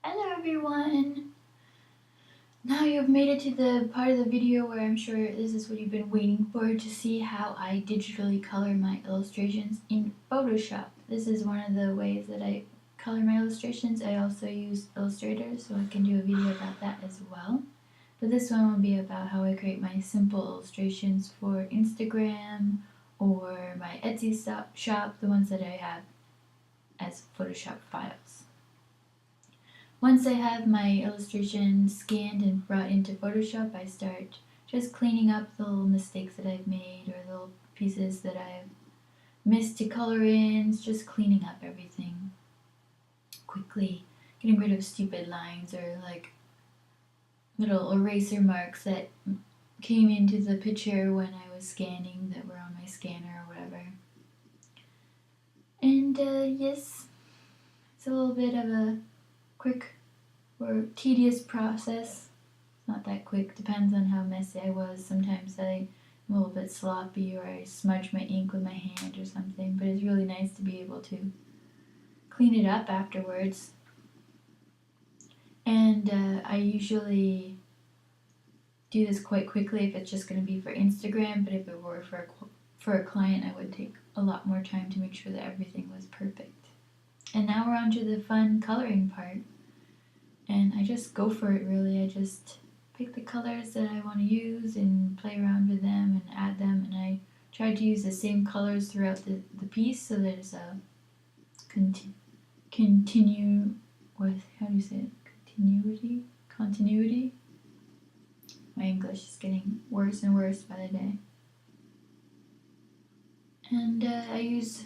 Hello everyone! Now you've made it to the part of the video where I'm sure this is what you've been waiting for, to see how I digitally color my illustrations in Photoshop. This is one of the ways that I color my illustrations. I also use Illustrator, so I can do a video about that as well. But this one will be about how I create my simple illustrations for Instagram or my Etsy shop, the ones that I have as Photoshop files. Once I have my illustration scanned and brought into Photoshop, I start just cleaning up the little mistakes that I've made or little pieces that I've missed to color in, just cleaning up everything quickly, getting rid of stupid lines or like little eraser marks that came into the picture when I was scanning that were on my scanner or whatever. And yes, it's a little bit of a quick or tedious process. It's not that quick, depends on how messy I was. Sometimes I'm a little bit sloppy or I smudge my ink with my hand or something, but it's really nice to be able to clean it up afterwards. And I usually do this quite quickly if it's just going to be for Instagram, but if it were for a client, I would take a lot more time to make sure that everything was perfect. And now we're on to the fun coloring part. And I just go for it, really. I just pick the colors that I want to use and play around with them and add them. And I try to use the same colors throughout the piece, so there's a continuity. My English is getting worse and worse by the day. And I use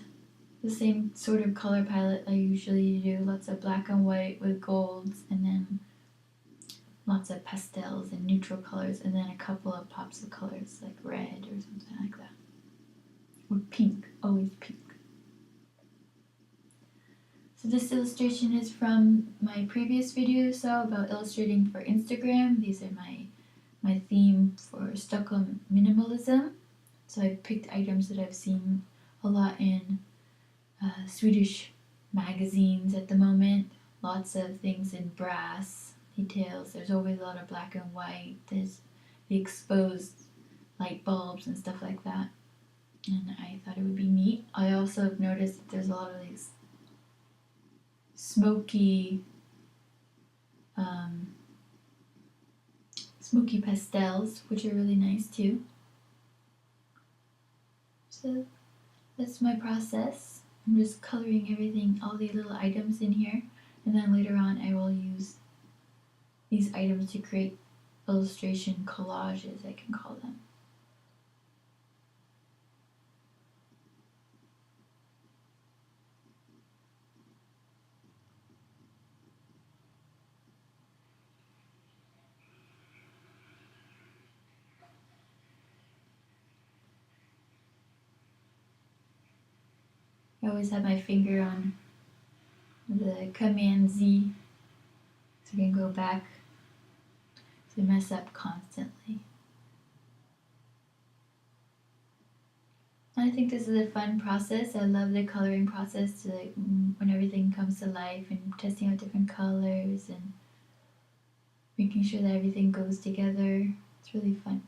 the same sort of color palette I usually do, lots of black and white with golds, and then lots of pastels and neutral colors, and then a couple of pops of colors like red or something like that. Or pink, always pink. So this illustration is from my previous video about illustrating for Instagram. These are my theme for Stockholm minimalism. So I've picked items that I've seen a lot in Swedish magazines at the moment. Lots of things in brass details. There's always a lot of black and white. There's the exposed light bulbs and stuff like that. And I thought it would be neat. I also have noticed that there's a lot of these smoky smoky pastels, which are really nice too. So that's my process. I'm just coloring everything, all the little items in here, and then later on I will use these items to create illustration collages, I can call them. I always have my finger on the Command Z so I can go back to mess up constantly. I think this is a fun process. I love the coloring process, to like when everything comes to life and testing out different colors and making sure that everything goes together. It's really fun.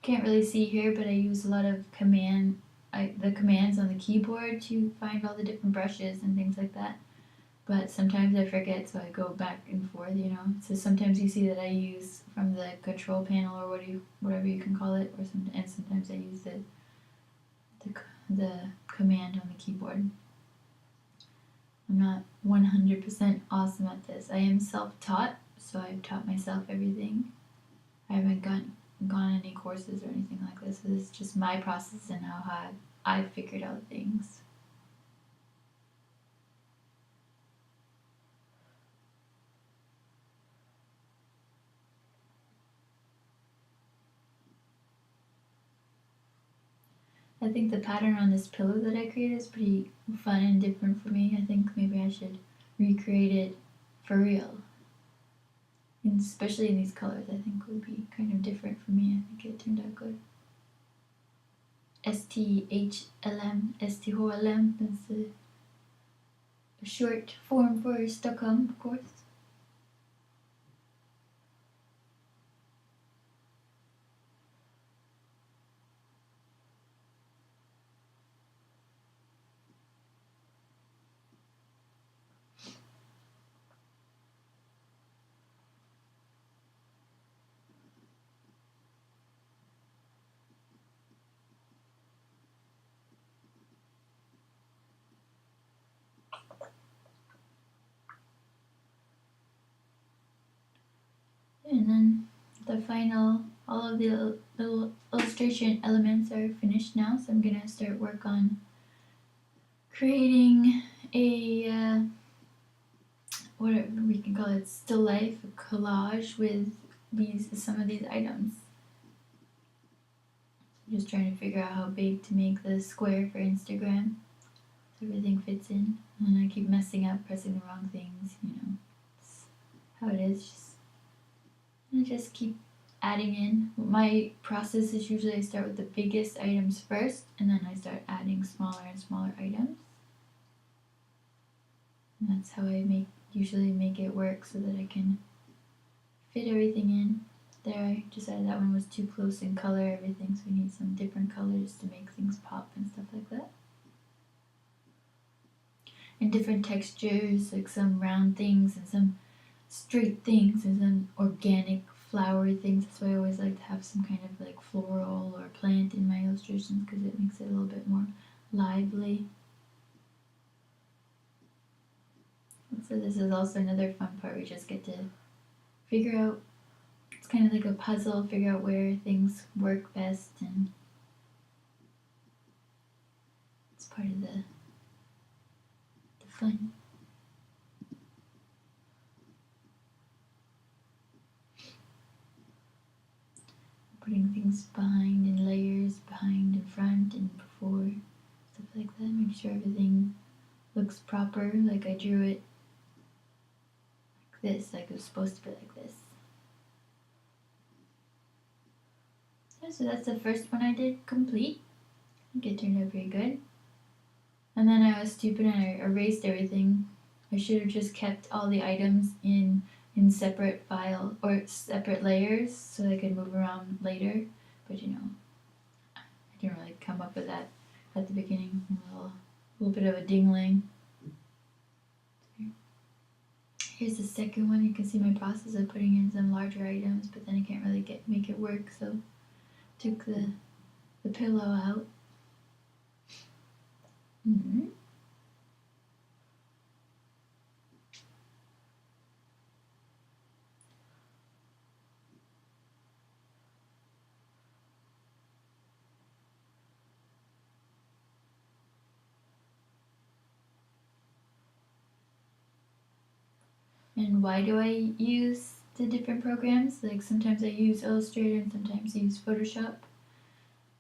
Can't really see here, but I use a lot of the commands on the keyboard to find all the different brushes and things like that. But sometimes I forget, so I go back and forth, you know. So sometimes you see that I use from the control panel or whatever you can call it, and sometimes I use the command on the keyboard. I'm not 100% awesome at this. I am self-taught, so I've taught myself everything. I haven't gone any courses or anything like this. So this is just my process and how I've figured out things. I think the pattern on this pillow that I created is pretty fun and different for me. I think maybe I should recreate it for real. And especially in these colors, I think would be kind of different for me. I think it turned out good. STHLM, that's a short form for Stockholm, of course. And then the final, all of the little illustration elements are finished now, so I'm gonna start work on creating a whatever we can call it, still life, a collage with some of these items. I'm just trying to figure out how big to make the square for Instagram so everything fits in. And I keep messing up, pressing the wrong things, you know. It's how it is. I just keep adding in. My process is usually I start with the biggest items first, and then I start adding smaller and smaller items. And that's how I usually make it work so that I can fit everything in. There, I decided that one was too close in color, everything, so we need some different colors to make things pop and stuff like that. And different textures, like some round things and some straight things and some organic flowery things. That's why I always like to have some kind of like floral or plant in my illustrations, because it makes it a little bit more lively. So this is also another fun part. We just get to figure out, it's kind of like a puzzle, figure out where things work best, and it's part of the fun. Putting things behind in layers, behind and front and before, stuff like that. Make sure everything looks proper, like I drew it like this, like it was supposed to be like this. So that's the first one I did complete. I think it turned out pretty good. And then I was stupid and I erased everything. I should have just kept all the items in separate file or separate layers so I could move around later. But you know, I didn't really come up with that at the beginning. A little bit of a dingling. Here's the second one. You can see my process of putting in some larger items, but then I can't really make it work, so took the pillow out. And why do I use the different programs? Like sometimes I use Illustrator and sometimes I use Photoshop.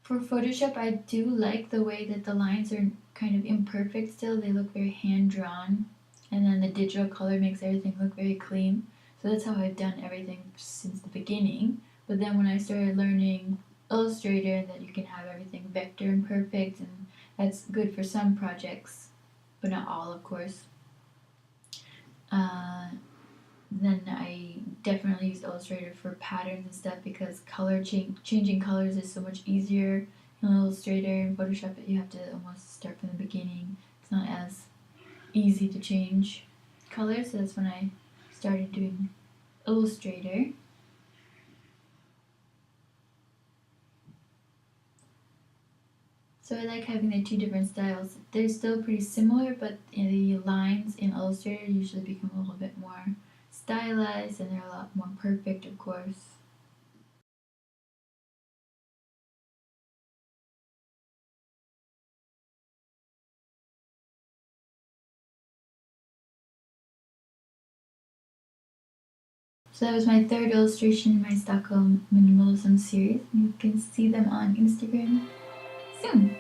For Photoshop, I do like the way that the lines are kind of imperfect still. They look very hand-drawn. And then the digital color makes everything look very clean. So that's how I've done everything since the beginning. But then when I started learning Illustrator, that you can have everything vector and perfect, and that's good for some projects, but not all, of course. Then I definitely use Illustrator for patterns and stuff because changing colors is so much easier in Illustrator. In Photoshop, you have to almost start from the beginning. It's not as easy to change colors, so that's when I started doing Illustrator. So I like having the two different styles. They're still pretty similar, but the lines in Illustrator usually become a little bit more stylized and they're a lot more perfect, of course. So that was my third illustration in my Stockholm Minimalism series. You can see them on Instagram soon.